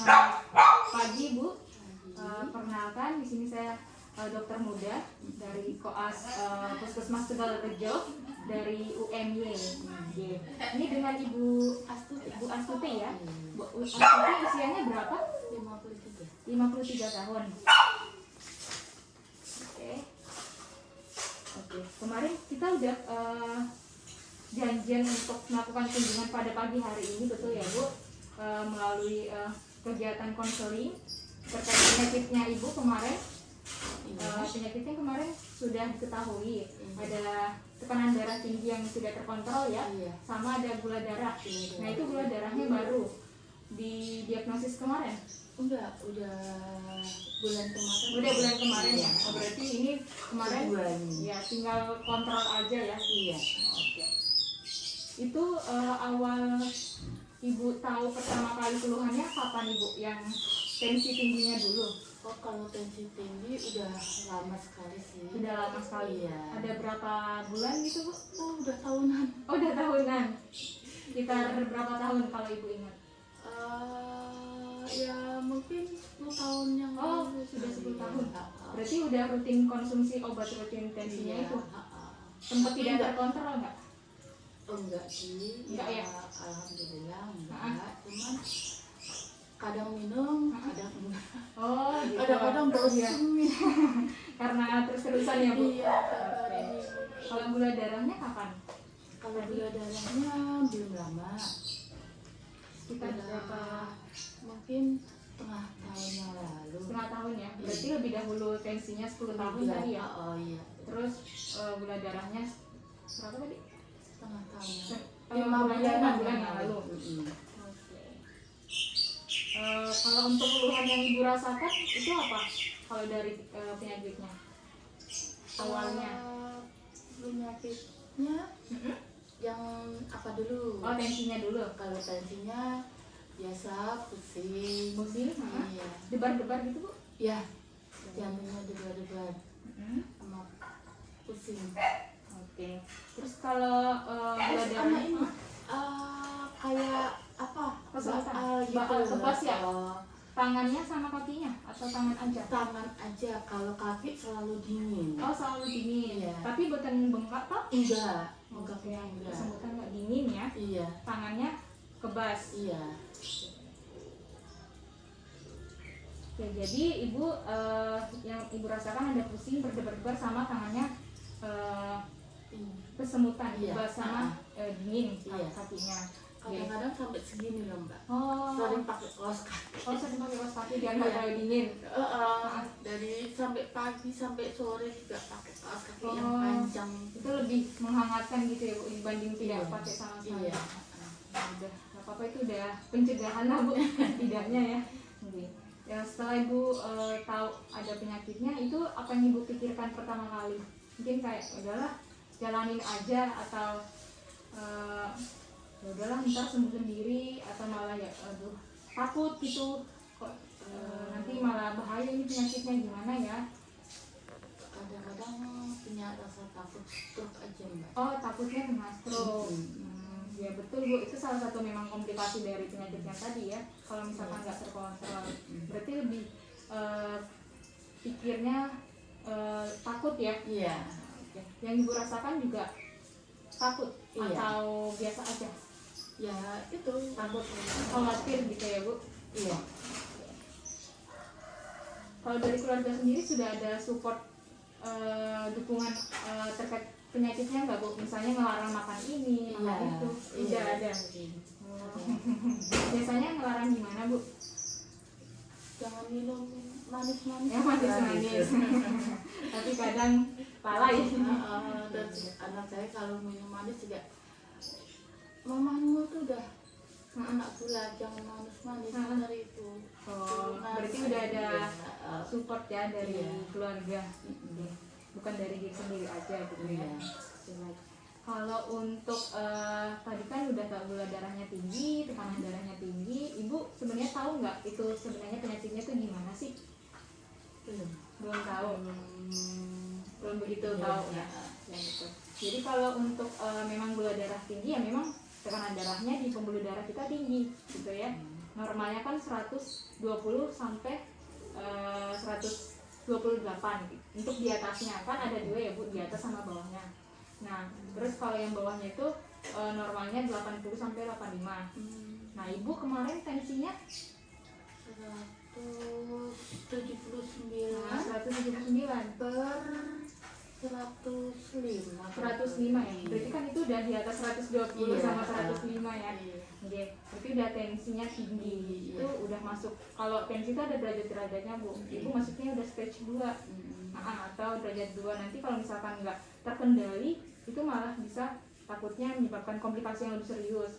pagi Bu. Perkenalkan, di sini saya dokter muda dari Koas Puskesmas Tegalrejo dari UMY. Ini dengan Ibu Astuti ya. Bu Astuti usianya berapa? 53 tahun. Oke. Kemarin kita udah janjian untuk melakukan kunjungan pada pagi hari ini, betul ya Bu? Melalui kegiatan konseling terkait penyakitnya Ibu kemarin. Penyakitnya kemarin sudah diketahui, ada tekanan darah tinggi yang tidak terkontrol ya, sama ada gula darah. Nah itu gula darahnya baru didiagnosis kemarin? Udah bulan kemarin. Udah bulan kemarin ya. Oh, berarti ini kemarin ya tinggal kontrol aja ya. Iya. Oke. Itu awal Ibu tahu pertama kali keluhannya kapan Ibu? Yang tensi tingginya dulu? Oh, kalau tensi tinggi udah lama sekali sih. Udah lama sekali ya. Ada berapa bulan gitu Bu? Oh, udah tahunan. Oh, udah tahunan. Sekitar berapa tahun kalau Ibu ingat? Ya mungkin 10 tahun yang lalu. Sudah 10 tahun. Berarti udah rutin konsumsi obat rutin tensinya itu? Sempat tidak terkontrol nggak? Oh, enggak sih. Enggak ya? Alhamdulillah enggak. Cuman kadang minum, kadang enggak. Oh, gitu. Kadang-kadang bosan ya. Karena terus-terusan ya Bu? Iya. Kalau gula darahnya kapan? Kalau gula darahnya belum lama. Sekitar berapa? Mungkin setengah tahun yang lalu. Setengah tahun ya? Berarti lebih dahulu tensinya 10 tahun tadi ya? Oh iya. Terus gula darahnya berapa tadi? Setengah tahun. 5 bulan yang lalu. Kalau untuk keluhan yang Ibu rasakan itu apa? Kalau dari penyakitnya awalnya? Penyakitnya yang apa dulu? Oh, tensinya dulu. Kalau tensinya biasa pusing. Iya. Debar-debar gitu Bu? Ya, jantungnya debar-debar sama pusing. Oke. Terus kalau gula darah ini kayak apa? Kebas ya? Tangannya sama kakinya atau tangan aja? Tangan aja. Kalau kaki selalu dingin. Oh, selalu dingin. Iya. Tapi bukan bengkak toh? Enggak. Bengkaknya enggak. Kesemutan enggak dingin ya? Iya. Tangannya kebas. Iya. Ya, jadi Ibu yang Ibu rasakan ada pusing, berdebar-debar sama tangannya kesemutan, kebas sama dingin kakinya. Kadang-kadang sampai segini loh Mbak. Oh. Sering pakai kaos kaki. Oh, sering pakai kaos kaki biar nggak terlalu dingin. Dari sampai pagi sampai sore juga pakai kaos kaki yang panjang. Itu lebih menghangatkan gitu ya Bu dibanding tidak pakai sama sekali. Iya. Udah, nggak apa-apa, itu udah pencegahan lah Bu, tidaknya ya. Ya setelah Ibu tahu ada penyakitnya, itu apa yang Ibu pikirkan pertama kali? Mungkin kayak udahlah jalanin aja atau ya udahlah ntar sembuh sendiri, atau malah ya aduh takut gitu kok nanti malah bahaya ini penyakitnya gimana ya? Kadang-kadang punya rasa takut stroke aja Mbak. Oh, takutnya kena stroke. Ya betul Bu, itu salah satu memang komplikasi dari penyakitnya tadi ya. Kalau misalkan nggak terkontrol, berarti lebih pikirnya takut ya? Iya. Yang Ibu rasakan juga takut atau biasa aja? Ya itu Takut, khawatir gitu ya Bu? Iya. Kalau dari keluarga sendiri sudah ada support dukungan terkait penyakitnya nggak Bu? Misalnya ngelarang makan ini, makan itu? Tidak ada. Biasanya ngelarang gimana Bu? Jangan minum manis-manis. Ya manis-manis. Tapi kadang lalai. Dan anak saya kalau minum manis juga, mamamu tuh udah anak gula, jangan manis-manis dari itu. Oh, berarti udah ada support ya dari keluarga, bukan dari diri sendiri aja gitu ya. Kalau untuk tadi kan udah tahu gula darahnya tinggi, tekanan darahnya tinggi, Ibu sebenarnya tahu nggak itu sebenarnya penyakitnya tuh gimana sih? Belum tahu. Belum begitu tahu ya. Jadi kalau untuk memang gula darah tinggi ya memang tekanan darahnya di pembuluh darah kita tinggi gitu ya. normalnya kan 120 sampai 128. Untuk di atasnya kan ada dua ya Bu, di atas sama bawahnya. Nah terus kalau yang bawahnya itu normalnya 80 sampai 85. Nah Ibu kemarin tensinya 179 nah, 179 per 105. 105 ya. Berarti kan itu udah di atas 120 Iya, sama 105 ya. Iya. Oke, berarti udah tensinya tinggi. Iya. Itu udah masuk. Kalau tensi itu ada derajat-derajatnya Bu. Itu masuknya udah stage 2. Atau derajat 2. Nanti kalau misalkan nggak terkendali, itu malah bisa takutnya menyebabkan komplikasi yang lebih serius.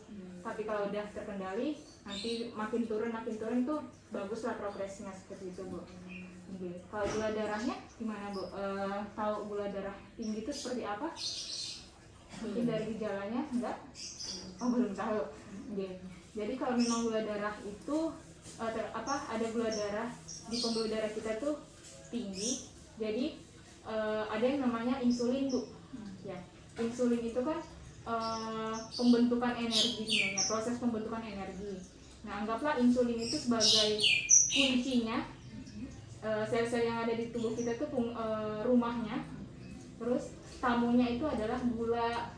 Tapi kalau udah terkendali, nanti makin turun tuh baguslah progresnya seperti itu Bu. Oke. Kalau gula darahnya gimana Bu? Tahu gula darah tinggi itu seperti apa? Mungkin dari gejalanya enggak? Oh belum tahu. Oke. Jadi kalau memang gula darah itu ada gula darah di pembuluh darah kita tuh tinggi. Jadi ada yang namanya insulin Bu. Ya, insulin itu kan pembentukan energi sebenarnya, proses pembentukan energi. Nah, anggaplah insulin itu sebagai kuncinya, sel-sel yang ada di tubuh kita itu rumahnya. Terus tamunya itu adalah gula,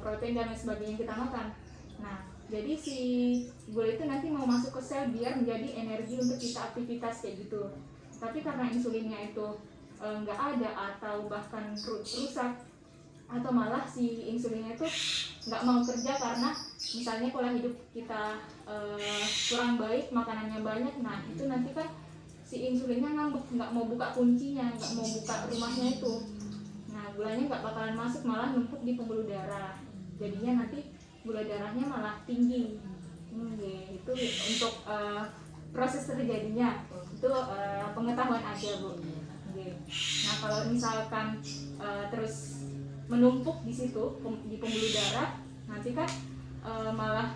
protein dan lain sebagainya yang kita makan. Nah, jadi si gula itu nanti mau masuk ke sel biar menjadi energi untuk kita aktivitas kayak gitu. Tapi karena insulinnya itu nggak ada atau bahkan rusak, atau malah si insulinnya itu nggak mau kerja karena misalnya pola hidup kita kurang baik, makanannya banyak. Nah itu nanti kan si insulinnya ngambek, nggak mau buka kuncinya, nggak mau buka rumahnya itu. Nah gulanya nggak bakalan masuk, malah numpuk di pembuluh darah. Jadinya nanti gula darahnya malah tinggi. Itu untuk proses terjadinya itu pengetahuan aja Bu. Nah kalau misalkan terus menumpuk di situ di pembuluh darah, nanti kan malah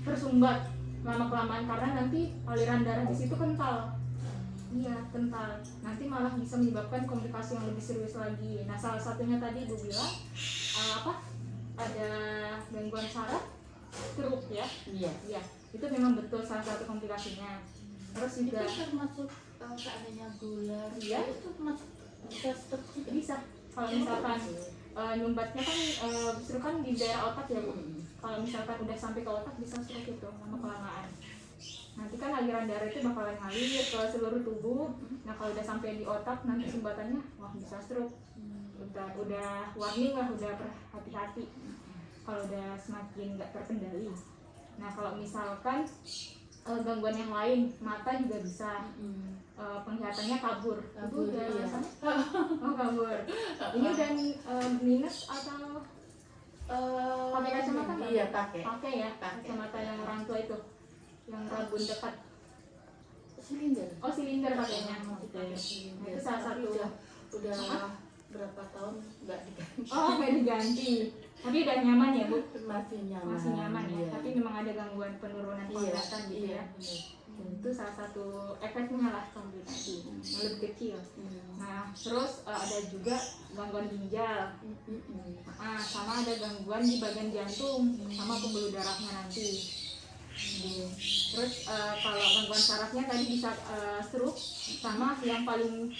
tersumbat lama kelamaan karena nanti aliran darah di situ kental. Iya kental. Nanti malah bisa menyebabkan komplikasi yang lebih serius lagi. Nah salah satunya tadi Bu bilang ada gangguan saraf, stroke ya. Iya. Itu memang betul salah satu komplikasinya. Terus juga itu termasuk seandainya gula. Iya. Itu termasuk bisa stroke juga. Bisa. Kalau misalkan nyumbatnya kan justru kan di daerah otak ya Bu. Kalau misalkan udah sampai ke otak bisa stroke itu lama kelamaan. Nanti kan aliran darah itu bakalan ngalir ke seluruh tubuh. Nah kalau udah sampai di otak nanti sumbatannya wah bisa stroke. Udah warning lah, udah berhati-hati kalau udah semakin nggak terkendali. Nah kalau misalkan gangguan yang lain, mata juga bisa penglihatannya kabur. Itu udah iya. oh kabur. Ini udah minus atau pakai kacamata nggak? Iya pakai. Pakai ya, kacamata yang orang tua itu, yang rabun dekat. Silinder. Oh silinder pakainya. Nah, Itu salah satu. Udah berapa tahun nggak diganti. Oh nggak diganti. Tapi udah nyaman ya Bu? Masih nyaman. Masih nyaman ya. Iya. Tapi memang ada gangguan penurunan penglihatan gitu ya. Itu salah satu efeknya lah komplikasi yang lebih kecil. Nah terus ada juga gangguan ginjal. Sama ada gangguan di bagian jantung sama pembuluh darahnya nanti. Terus kalau gangguan sarafnya tadi bisa stroke, sama yang paling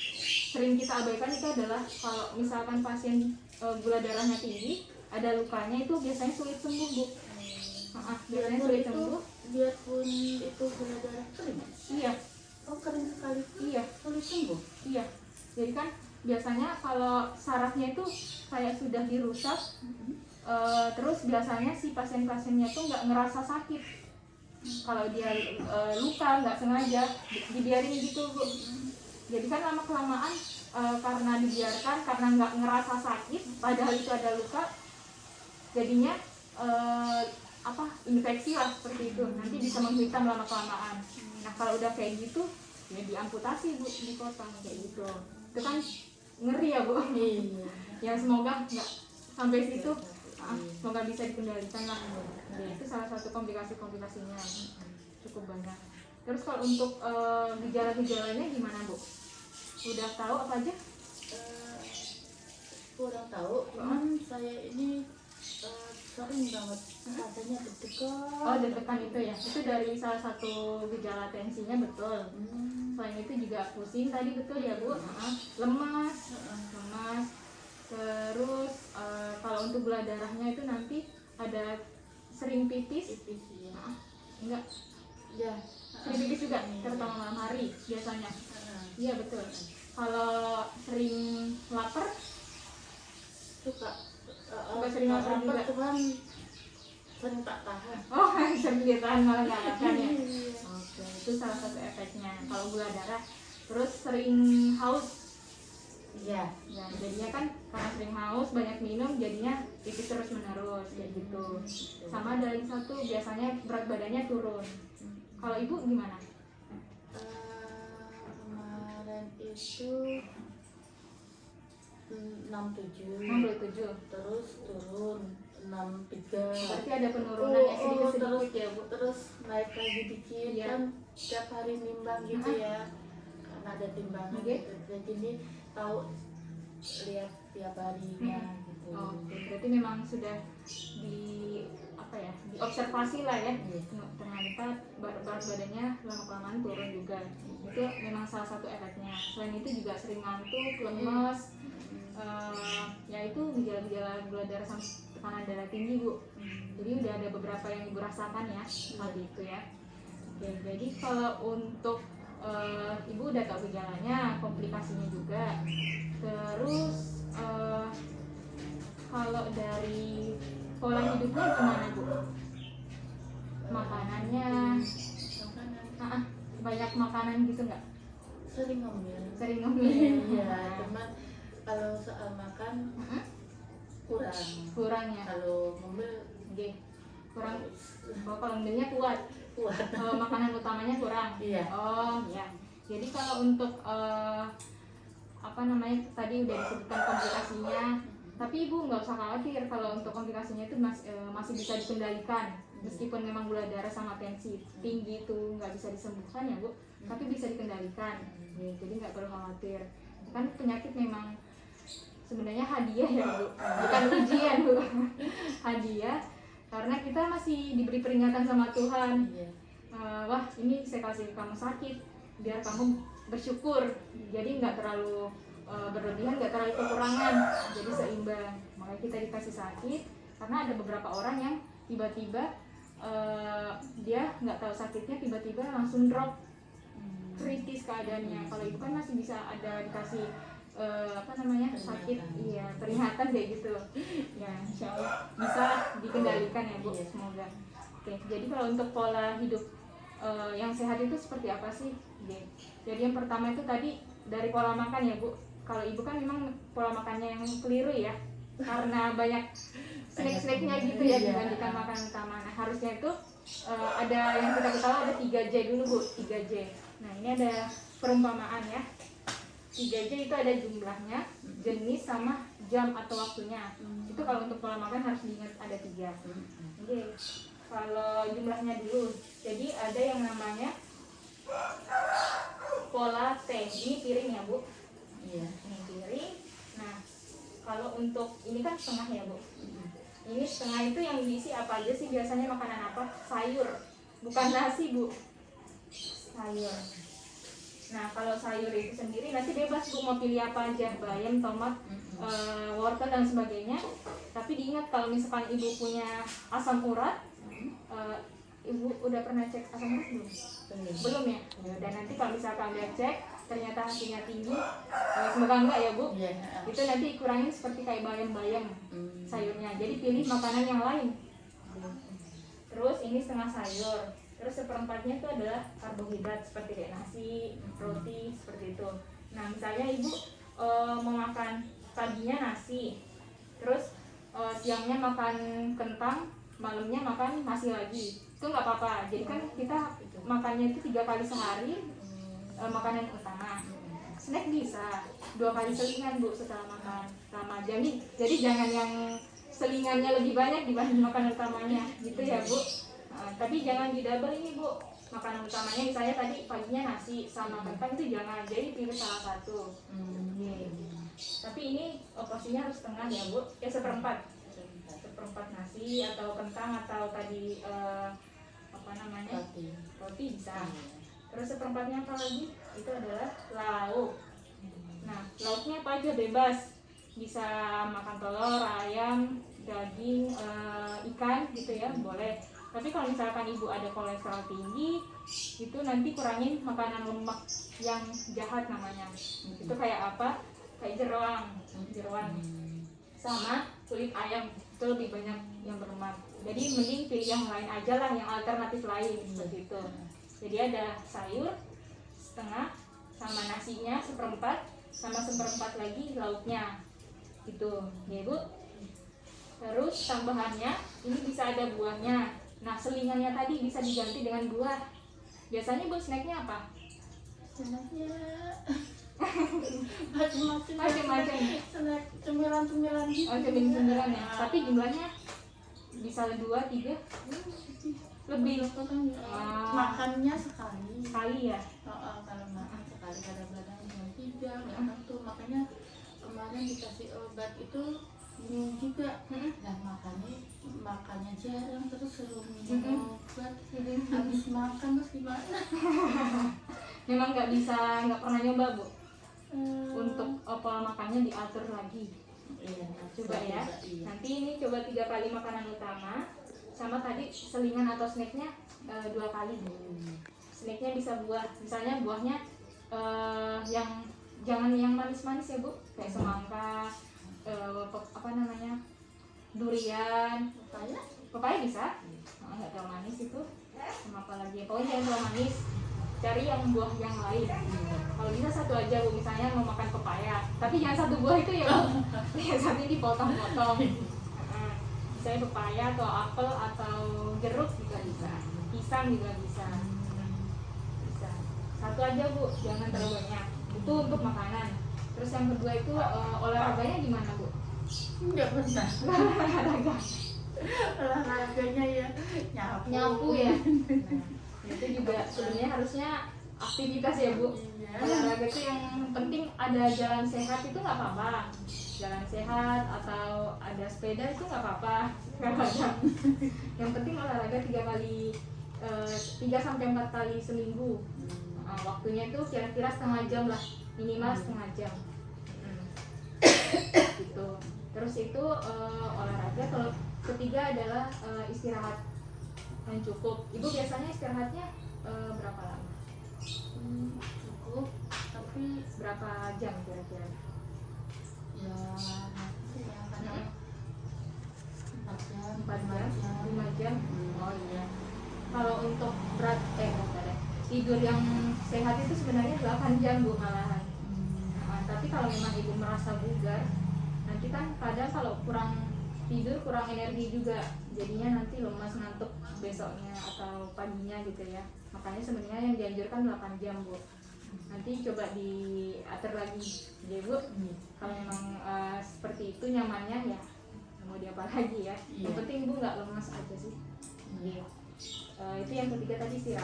sering kita abaikan itu adalah kalau misalkan pasien gula darahnya tinggi, ada lukanya itu biasanya sulit sembuh Bu. Biasanya sulit sembuh. Biarpun itu gula darah kering. Iya. Oh kering sekali. Iya. Sulit sembuh. Iya. Jadi kan biasanya kalau sarafnya itu kayak sudah dirusak, terus biasanya si pasien-pasiennya tuh nggak ngerasa sakit. Kalau dia luka nggak sengaja dibiarin gitu Bu. Jadi kan lama kelamaan karena dibiarkan, karena nggak ngerasa sakit, padahal itu ada luka, jadinya infeksi lah seperti itu. Nanti bisa menghitam lama kelamaan. Nah kalau udah kayak gitu ya diamputasi Bu, dipotong kayak gitu. Itu kan ngeri ya Bu. Iya. Ya semoga nggak sampai situ. Semoga bisa dikendalikan lah. Ya, itu salah satu komplikasinya cukup banyak. Terus kalau untuk gejala-gejalanya gimana Bu? Udah tahu apa aja? Kurang tahu. Cuman saya ini Sering banget badannya deg-degan. Oh, deg-degan itu ya. Itu dari salah satu gejala tensinya, betul. Selain itu juga pusing tadi, betul ya Bu. Lemas. Terus kalau untuk gula darahnya itu nanti ada sering pipis. Pipis ya. Enggak, Ya. sering pipis juga, terutama malam hari biasanya. Iya betul. Kalau sering lapar, Suka sering lapar juga. cuman sering tak tahan. Oh, sering ditahan malah nggak makan ya. Oke, itu salah satu efeknya. Kalau gula darah, terus sering haus. Iya. Ya, jadinya kan karena sering haus, banyak minum, jadinya pipis terus menerus kayak gitu. Sama ada lagi satu, biasanya berat badannya turun. Kalau ibu gimana? Kemarin itu 67, 67. terus turun 63. Berarti ada penurunan yang sedikit-sedikit ya Bu. Terus naik lagi dikit. Iya. Kan tiap hari nimbang gitu ya, karena ada timbangan Oke. gitu. Jadi ini tahu lihat tiap harinya gitu. Oke, berarti memang sudah diobservasi lah ya. Iya. Ternyata berat badannya lama-kelamaan turun juga. Itu memang salah satu efeknya. Selain itu juga sering ngantuk, lemes. Ya itu gejala-gejala gula darah sama tekanan darah tinggi Bu. Jadi udah ada beberapa yang ibu rasakan ya saat itu ya. Oke, jadi kalau untuk ibu udah tahu gejalanya, komplikasinya juga. Terus kalau dari pola hidupnya gimana Bu? Makanannya, Makanan banyak makanan gitu nggak? sering ngemil. Sering ngemil? Iya, cuman kalau soal makan kurang ya. kalau ngemil Oke, kurang. Kalau ngemilnya kuat. kuat. Makanan utamanya kurang. Iya. Oh iya. Jadi kalau untuk tadi udah disebutkan komplikasinya, tapi ibu nggak usah khawatir kalau untuk komplikasinya itu masih bisa dikendalikan. Meskipun memang gula darah sama tensi tinggi itu nggak bisa disembuhkan ya Bu, tapi bisa dikendalikan. Jadi nggak perlu khawatir. Kan penyakit memang sebenarnya hadiah ya Bu, bukan ujian Bu. Hadiah karena kita masih diberi peringatan sama Tuhan. Iya. Wah ini saya kasih kamu sakit biar kamu bersyukur, jadi nggak terlalu berlebihan, nggak terlalu kekurangan, jadi seimbang. Makanya kita dikasih sakit karena ada beberapa orang yang tiba-tiba dia nggak tahu sakitnya, tiba-tiba langsung drop, kritis keadaannya. Kalau ibu kan masih bisa ada dikasih sakit, iya peringatan kayak gitu ya, insya Allah bisa dikendalikan ya Bu, semoga. Oke, jadi kalau untuk pola hidup yang sehat itu seperti apa sih? Jadi yang pertama itu tadi dari pola makan ya Bu. Kalau ibu kan memang pola makannya yang keliru ya, karena banyak snack-snacknya gitu ya dibandingkan makanan utama. Nah harusnya itu ada yang kita ketahui ada 3J dulu Bu, 3J. Nah ini ada perumpamaan ya. 3J itu ada jumlahnya, jenis, sama jam atau waktunya. Itu kalau untuk pola makan harus diingat ada 3. Oke. Kalau jumlahnya dulu, jadi ada yang namanya pola T. Ini piring ya Bu. Iya. Ini piring. Nah, kalau untuk ini kan setengah ya Bu. Ini setengah itu yang diisi apa aja sih biasanya, makanan apa? Sayur, bukan nasi Bu. Sayur. Nah kalau sayur itu sendiri nanti bebas Bu mau pilih apa aja, bayam, tomat, wortel dan sebagainya. Tapi diingat kalau misalkan ibu punya asam urat, ibu udah pernah cek asam urat belum? Belum ya? Dan nanti kalau misalkan udah cek ternyata hasilnya tinggi, semoga enggak ya Bu. Itu nanti kurangin seperti kayak bayam-bayam sayurnya. Jadi pilih makanan yang lain. Terus ini setengah sayur. Terus seperempatnya itu adalah karbohidrat seperti kayak nasi, roti, seperti itu. Nah misalnya ibu mau makan paginya nasi, terus siangnya makan kentang, malamnya makan nasi lagi, itu nggak apa-apa. Jadi kan kita makannya itu 3 kali sehari, makanan utama. Snack bisa 2 kali selingan Bu setelah makan utama. Jadi jangan yang selingannya lebih banyak dibanding makanan utamanya, gitu ya Bu. Tapi jangan didouble ini Bu, makanan utamanya misalnya tadi paginya nasi sama kentang itu jangan, jadi pilih salah satu. Tapi ini porsinya harus setengah ya Bu, ya seperempat seperempat nasi atau kentang atau tadi apa namanya roti bisa. Terus seperempatnya apa lagi? Itu adalah lauk. Nah, lauknya apa aja bebas. Bisa makan telur, ayam, daging, ikan gitu ya, boleh. Tapi kalau misalkan ibu ada kolesterol tinggi, itu nanti kurangin makanan lemak yang jahat namanya. Itu kayak apa? Kayak jeroan. Sama kulit ayam, itu lebih banyak yang berlemak. Jadi mending pilih yang lain aja lah, yang alternatif lain seperti itu. Jadi ada sayur setengah, sama nasinya seperempat, sama seperempat lagi lauknya gitu ya Bu. Terus tambahannya ini bisa ada buahnya. Nah, selingannya tadi bisa diganti dengan buah. Biasanya Bu snacknya apa? Snacknya macam-macam. Snack cemilan-cemilan gitu. Oh, cemilan ya. Tapi jumlahnya bisa 2, 3 lebih. Makannya sekali ya. Kalau makan sekali kadang-kadang jam 3 nggak tentu. Makanya kemarin dikasih obat itu minum juga. Nah makannya jarang, terus suruh minum obat. Habis makan terus gimana? Memang nggak pernah nyoba Bu untuk pola makannya diatur lagi. Iya, Coba ya. Iya. Nanti ini coba 3 kali makanan utama, sama tadi selingan atau snacknya 2 kali. Snacknya bisa buah, misalnya buahnya yang jangan yang manis-manis ya Bu, kayak semangka, apa namanya, durian, papaya bisa, nggak terlalu manis itu. Sama apa lagi? Pokoknya jangan terlalu manis. Cari yang buah yang lain. Kalau bisa 1 aja Bu, misalnya mau makan pepaya, tapi jangan 1 buah itu ya Bu. Yang satu dipotong-potong. Misalnya pepaya atau apel atau jeruk juga bisa, pisang juga bisa. 1 aja Bu, jangan terlalu banyak. Itu untuk makanan. Terus yang kedua itu olahraganya gimana Bu? Nggak pernah. Olahraga. Olahraganya ya Nyapu ya. Nah, itu juga sebenarnya harusnya aktivitas ya Bu. Iya. Olahraga itu yang penting ada jalan sehat itu nggak apa-apa. Jalan sehat atau ada sepeda itu nggak apa-apa. Yang penting olahraga 3-4 kali seminggu. Waktunya itu kira-kira setengah jam lah, minimal setengah jam. Gitu. Terus itu olahraga. Kalau ketiga adalah istirahat yang cukup. Ibu biasanya istirahatnya berapa lama? Cukup, tapi Berapa jam kira-kira? ya kadang 4 jam, 5 jam. Oh iya. Kalau untuk tidur yang sehat itu sebenarnya 8 jam Bu malahan. Tapi kalau memang ibu merasa bugar, nanti kan kadang kalau kurang tidur, kurang energi juga, jadinya nanti lemas, ngantuk besoknya atau paginya gitu ya. Makanya sebenarnya yang dianjurkan 8 jam Bu. Nanti coba diatur lagi ya Bu. Kalau memang seperti itu nyamannya ya, mau diapa lagi ya. Yang penting Bu nggak lemas aja sih. Iya. Itu yang ketiga tadi sih.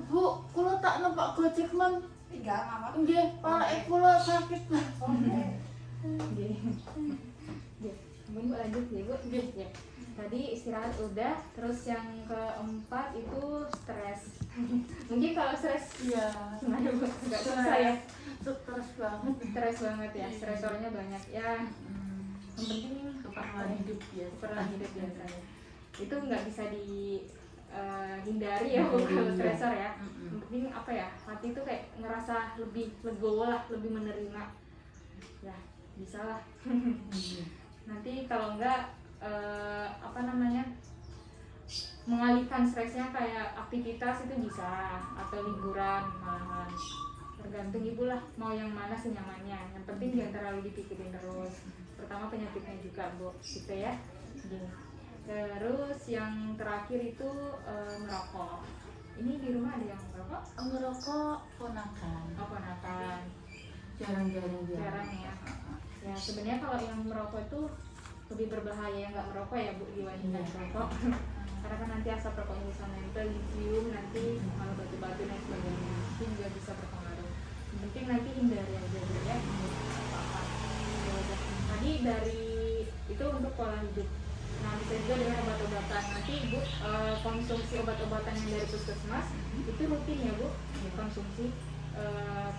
Bu, kalau tak nampak gojek man Enggak apa? nggih, palek kula sakit. Nggih. Bu lanjut ya Bu. Ya. Tadi istirahat udah, terus yang keempat itu stres. Mungkin kalau stres nggak susah ya. Stres banget. Stres banget ya, stresornya banyak ya. Yang penting Keperluan hidup ya. keperluan hidup biasanya. Itu nggak bisa dihindari ya Bu kalau stresor ya. Yang penting apa ya, hati itu kayak ngerasa lebih legowo lah, lebih menerima. Ya, bisa lah. Nanti kalau enggak mengalihkan stresnya kayak aktivitas itu bisa, atau liburan malahan, tergantung ibu lah mau yang mana senyamannya. Yang penting jangan terlalu dipikirin terus, pertama penyakitnya juga Bu gitu ya. Terus yang terakhir itu merokok. Ini di rumah ada yang merokok? Ngerokok ponakan. Ponakan. Jarang ya. Ya sebenarnya kalau yang merokok itu lebih berbahaya yang nggak merokok ya Bu, dibandingkan merokok. Karena kan nanti asap rokoknya bisa nempel, dicium, nanti malah batu-batu dan sebagainya, itu juga bisa berpengaruh. Yang penting nanti hindari aja Bu ya, apa-apa. Tadi dari itu untuk pola hidup. Nah, bisa juga dengan obat-obatan. Nanti ibu konsumsi obat-obatan yang dari puskesmas itu rutin ya bu, konsumsi.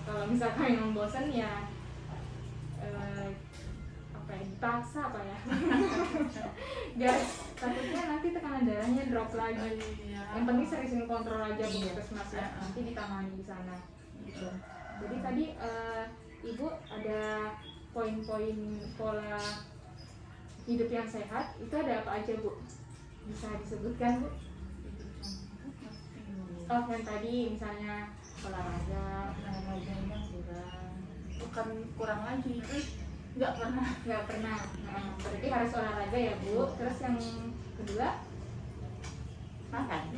Kalau misalkan yang bosan ya apa ya, dipaksa apa ya. Biar takutnya nanti tekanan darahnya drop lagi. Yang penting sering-sering kontrol aja bu puskesmas ya, nanti ditangani di sana gitu. Jadi tadi ibu ada poin-poin pola hidup yang sehat itu ada apa aja bu? Bisa disebutkan bu? Oh yang tadi misalnya olahraganya bukan kurang lagi, nggak pernah. Nah, berarti harus olahraga ya bu. Terus yang kedua Makan.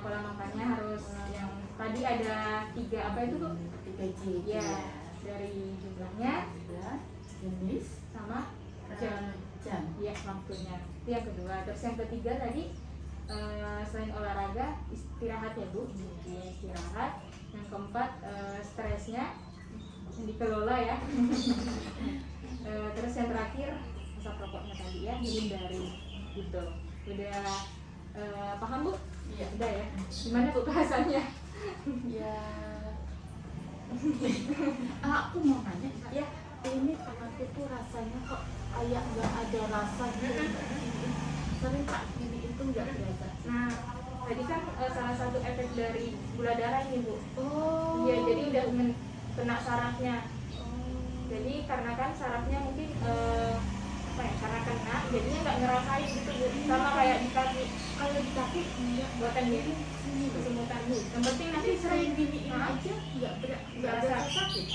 Pola makannya harus yang tadi ada 3 apa itu bu? 3 J Ya, dari jumlahnya, jenis, sama jam. ya waktunya. Itu yang kedua. Terus yang ketiga tadi selain olahraga istirahat ya bu. Ya, istirahat. Yang keempat stresnya yang dikelola ya. Terus yang terakhir asap rokoknya tadi ya dihindari gitu. Udah paham bu? Iya. Udah ya. Gimana bu bahasannya? Ya. Aku mau nanya. Ya. Ini tanganku tuh rasanya kok kayak nggak ada rasa gitu. Sering tak gini itu nggak berasa. Nah, tadi kan salah satu efek dari gula darah ini bu. Oh. Iya, jadi udah kena sarafnya. Jadi karena kan sarafnya mungkin apa ya, karena kena jadinya nggak ngerasain gitu bu. Sama kayak di kaki. Kalau di kaki enggak Buatan gini kesemutan bu. Yang penting nanti sering giniin aja nggak berasa sakit.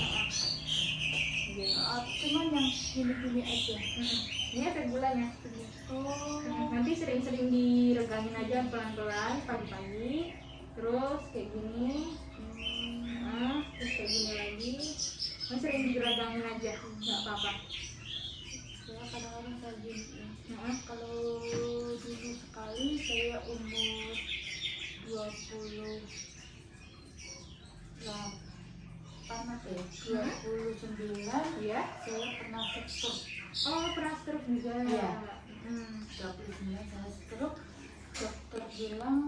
Cuman yang gini-gini aja. Ini efek gulanya. Oh. Nanti sering-sering diregangin aja pelan-pelan pagi-pagi. Terus kayak gini. Terus kayak gini lagi. Nah, sering diregangin aja, nggak apa-apa. Saya kadang-kadang kayak gini. Kalau dulu sekali saya umur 28 Iya. Saya pernah stroke. Oh, pernah stroke juga. Iya. 29 saya stroke. Dokter bilang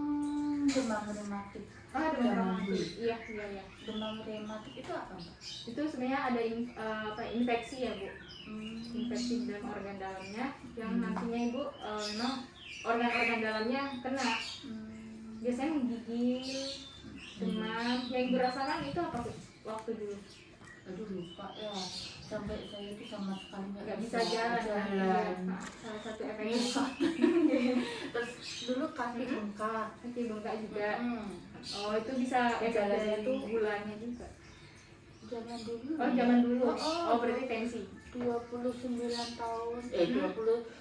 demam rematik. Demam rematik. Iya. Demam rematik itu apa, Mbak? Itu sebenarnya ada infeksi ya bu. Infeksi di dalam organ dalamnya yang nantinya ibu memang organ-organ dalamnya kena. Biasanya menggigil, demam. Yang ibu rasakan itu apa bu waktu dulu? Aduh lupa ya. Sampai saya itu sama sekali Nggak bisa jalan. Salah satu efeknya. Terus dulu kaki bengkak. Kaki bengkak juga. Oh itu bisa efek dari itu gulanya juga. Zaman dulu. Oh zaman dulu. Oh, Berarti tensi. 29 tahun. 20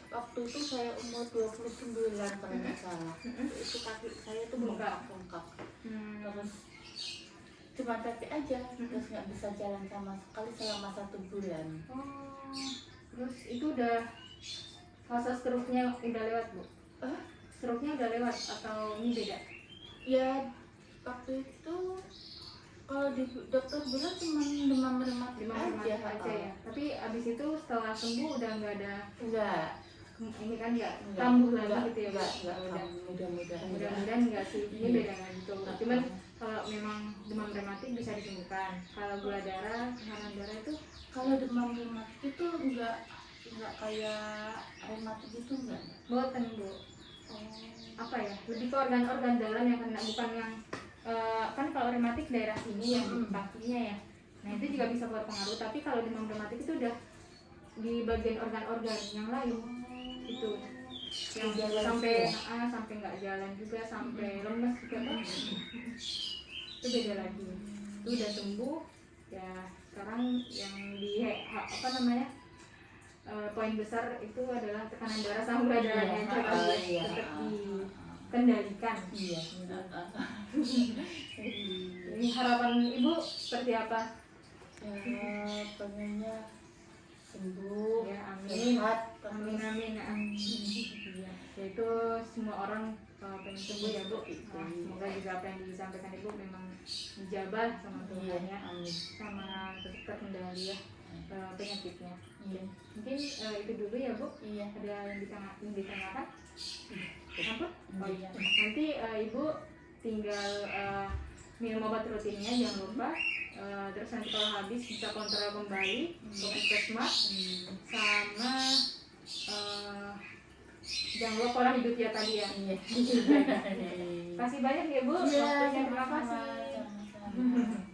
waktu itu saya umur 29 kalau nggak salah. Itu kaki saya tuh bengkak. Terus cuma kaki aja, terus nggak bisa jalan sama sekali selama 1 bulan. Terus itu udah fase stroke-nya udah lewat bu? Stroke-nya udah lewat atau ini beda? Ya waktu itu kalau di dokter bilang cuma demam rematik aja ya. Tapi abis itu setelah sembuh udah nggak ada. Enggak. Ini kan nggak kambuh lagi gitu ya? Enggak. Mudah-mudahan nggak sih. Ini beda lagi tuh. Cuman kalau memang demam rematik bisa disembuhkan. Kalau gula darah, tekanan darah itu kalau demam rematik itu enggak kayak rematik itu enggak. boten bu. Apa ya? Lebih ke organ-organ dalam yang kena, bukan yang kan kalau rematik daerah sini yang di kakinya ya. Nah itu juga bisa berpengaruh. Tapi kalau demam rematik itu udah di bagian organ-organ yang lain itu. Yang sampai nggak jalan juga, sampai lemes juga kan. Itu beda lagi. Itu udah sembuh ya. Sekarang yang di poin besar itu adalah tekanan darah sama gula darahnya tetap dikendalikan. Ini harapan ibu seperti apa? Ya pengennya sembuh Ya amin. Sehat. Amin. Ya, itu semua orang pengen sembuh ya bu. Semoga juga apa yang disampaikan ibu memang dijabah sama Tuhan ya, sama tetap terkendali ya. penyakitnya. Iya. Mungkin itu dulu ya Bu. Iya. Ada yang ditanyakan? Ampun? Oh Iya. Nanti Ibu tinggal minum obat rutinnya, jangan lupa. Terus nanti kalau habis bisa kontrol kembali ke puskesmas, sama jangan lupa pola hidup ya tadi ya. Iya. Kasih banyak ya Bu. Iya, Waktunya, terima sama-sama. kasih. Sama-sama.